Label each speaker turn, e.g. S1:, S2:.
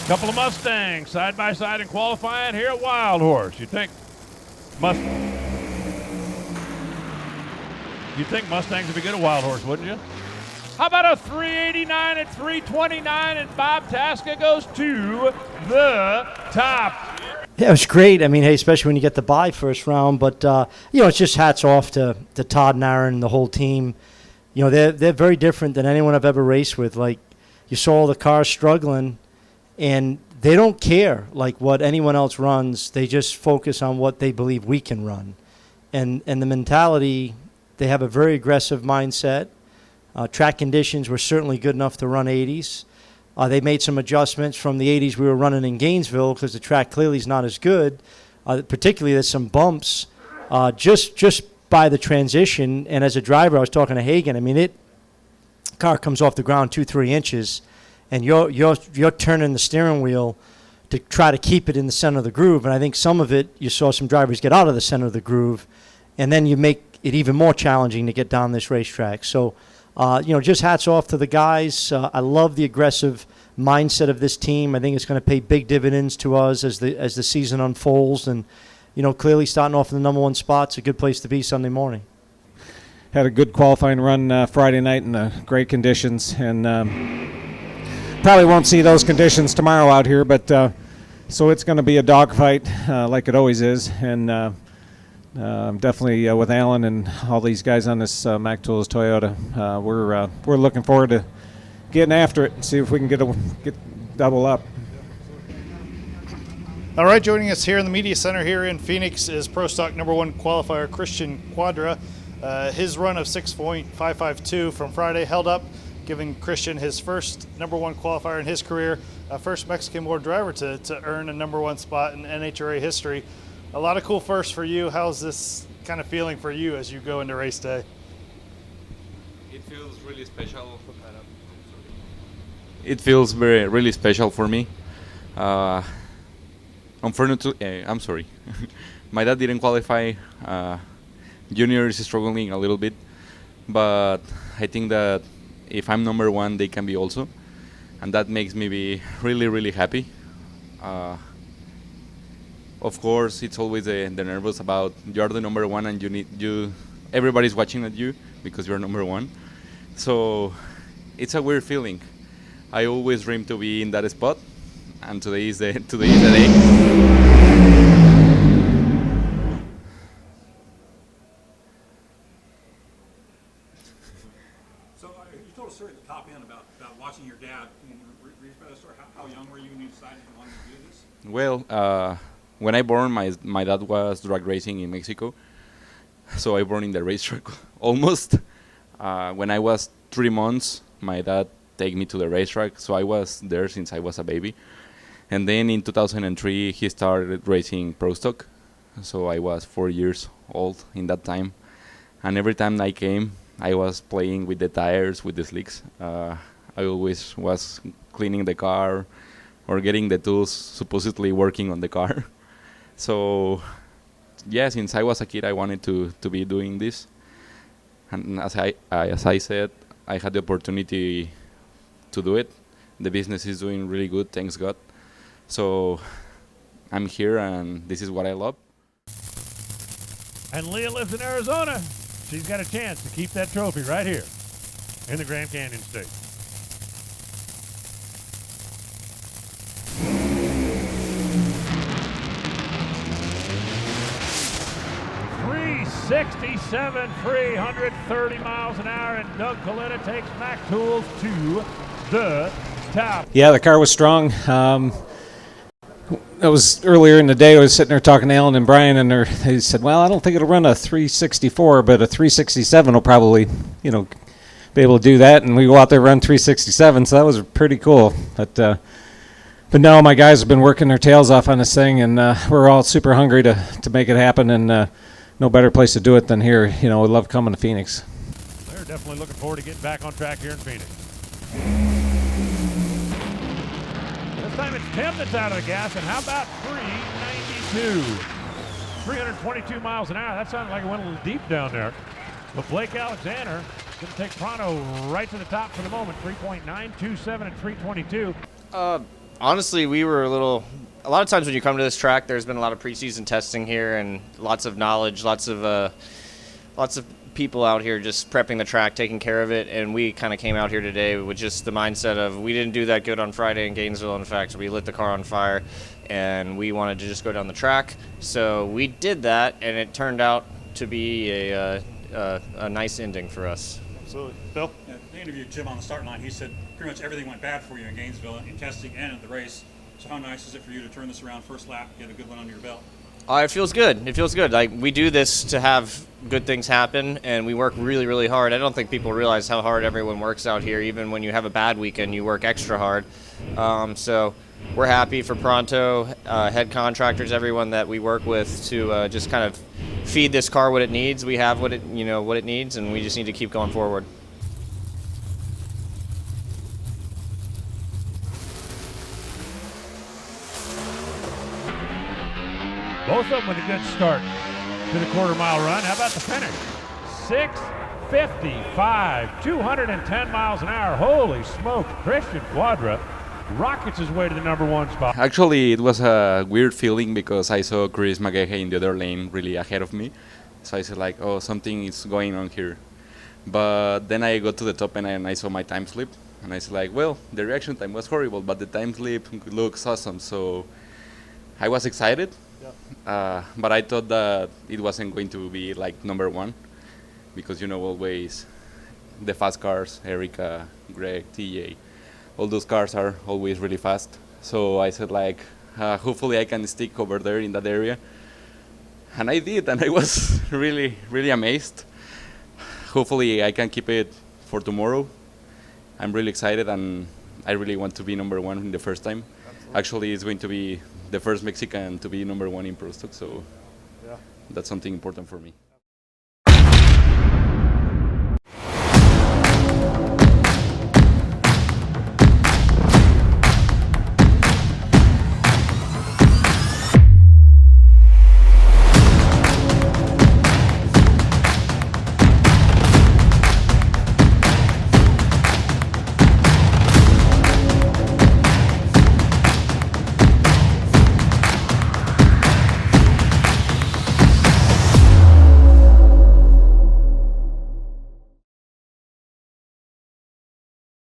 S1: Couple of Mustangs side by side in qualifying here at Wild Horse. You'd think Mustangs would be good at Wild Horse, wouldn't you? How about a 389 and 329, and Bob Tasca goes to the top.
S2: Yeah, it was great. I mean, hey, especially when you get the bye first round. But, it's just hats off to Todd and Aaron and the whole team. They're very different than anyone I've ever raced with. Like, you saw all the cars struggling, and they don't care, like, what anyone else runs. They just focus on what they believe we can run. And the mentality, they have a very aggressive mindset. Track conditions were certainly good enough to run 80s. They made some adjustments from the 80s we were running in Gainesville because the track clearly is not as good. Particularly, there's some bumps just by the transition. And as a driver, I was talking to Hagan. I mean, car comes off the ground 2-3 inches, and you're turning the steering wheel to try to keep it in the center of the groove. And I think some of it, you saw some drivers get out of the center of the groove, and then you make it even more challenging to get down this racetrack. So. Just hats off to the guys. I love the aggressive mindset of this team. I think it's going to pay big dividends to us as the season unfolds. And, clearly starting off in the number one spot, it's a good place to be Sunday morning.
S3: Had a good qualifying run Friday night in great conditions. And probably won't see those conditions tomorrow out here. But so it's going to be a dogfight like it always is. And definitely with Alan and all these guys on this Mac Tools Toyota, we're looking forward to getting after it and see if we can get double up.
S4: All right, joining us here in the Media Center here in Phoenix is Pro Stock number one qualifier Cristian Cuadra. His run of 6.552 from Friday held up, giving Cristian his first number one qualifier in his career, first Mexican-born driver to earn a number one spot in NHRA history. A lot of cool firsts for you. How's this kind of feeling for you as you go into race day?
S5: It feels really special. It feels really special for me. Unfortunately, I'm sorry. My dad didn't qualify. Junior is struggling a little bit, but I think that if I'm number one, they can be also, and that makes me be really, really happy. Of course, it's always the nervous about you're the number one and everybody's watching at you because you're number one. So it's a weird feeling. I always dream to be in that spot, and today is the day.
S6: So you told a story at the top end about watching your dad. Can you read that story? How young were you when you decided you wanted to do this?
S5: Well, when I born, my dad was drag racing in Mexico, so I born in the racetrack almost. When I was 3 months, my dad take me to the racetrack, so I was there since I was a baby. And then in 2003, he started racing Pro Stock, so I was 4 years old in that time. And every time I came, I was playing with the tires, with the slicks. I always was cleaning the car or getting the tools, supposedly working on the car. So, yeah, since I was a kid, I wanted to be doing this. And as I said, I had the opportunity to do it. The business is doing really good, thanks God. So, I'm here, and this is what I love.
S1: And Leah lives in Arizona. She's got a chance to keep that trophy right here in the Grand Canyon State. 67, 330 miles an hour, and Doug Kalitta takes Mac Tools to the top.
S3: Yeah, the car was strong. That was earlier in the day. I was sitting there talking to Alan and Brian, and they said, well, I don't think it'll run a 364, but a 367 will probably, be able to do that. And we go out there and run 367, so that was pretty cool. But no, my guys have been working their tails off on this thing, and we're all super hungry to make it happen, and no better place to do it than here. We love coming to Phoenix.
S1: They're definitely looking forward to getting back on track here in Phoenix. This time it's Tim that's out of the gas, and how about 392? 322 miles an hour. That sounded like it went a little deep down there. But Blake Alexander going to take Pronto right to the top for the moment. 3.927 and 322.
S7: Honestly, we were a lot of times when you come to this track, there's been a lot of preseason testing here and lots of knowledge, lots of people out here just prepping the track, taking care of it, and we kind of came out here today with just the mindset of we didn't do that good on Friday in Gainesville. In fact, we lit the car on fire, and we wanted to just go down the track. So we did that, and it turned out to be a nice ending for us.
S4: Absolutely. Bill?
S6: Yeah, they interviewed Jim on the start line. He said pretty much everything went bad for you in Gainesville in testing and at the race. So how nice is it for you to turn this around first lap, get a good one under your belt?
S7: It feels good. It feels good. Like, we do this to have good things happen, and we work really, really hard. I don't think people realize how hard everyone works out here. Even when you have a bad weekend, you work extra hard. So we're happy for Pronto, head contractors, everyone that we work with to just kind of feed this car what it needs. We have what it needs, and we just need to keep going forward.
S1: Both of them with a good start to the quarter-mile run. How about the finish? 6:55, 210 miles an hour. Holy smoke, Cristian Cuadra rockets his way to the #1 spot.
S5: Actually, it was a weird feeling because I saw Chris McGahey in the other lane really ahead of me. So I said like, oh, something is going on here. But then I got to the top and I saw my time slip. And I said like, well, the reaction time was horrible, but the time slip looks awesome. So I was excited. But I thought that it wasn't going to be like #1 because, you know, always the fast cars, Erica, Greg, TJ, all those cars are always really fast. So I said like, hopefully I can stick over there in that area. And I did, and I was really, really amazed. Hopefully I can keep it for tomorrow. I'm really excited, and I really want to be #1 in the first time. Absolutely. Actually, it's going to be the first Mexican to be #1 in Pro Stock, so yeah, that's something important for me.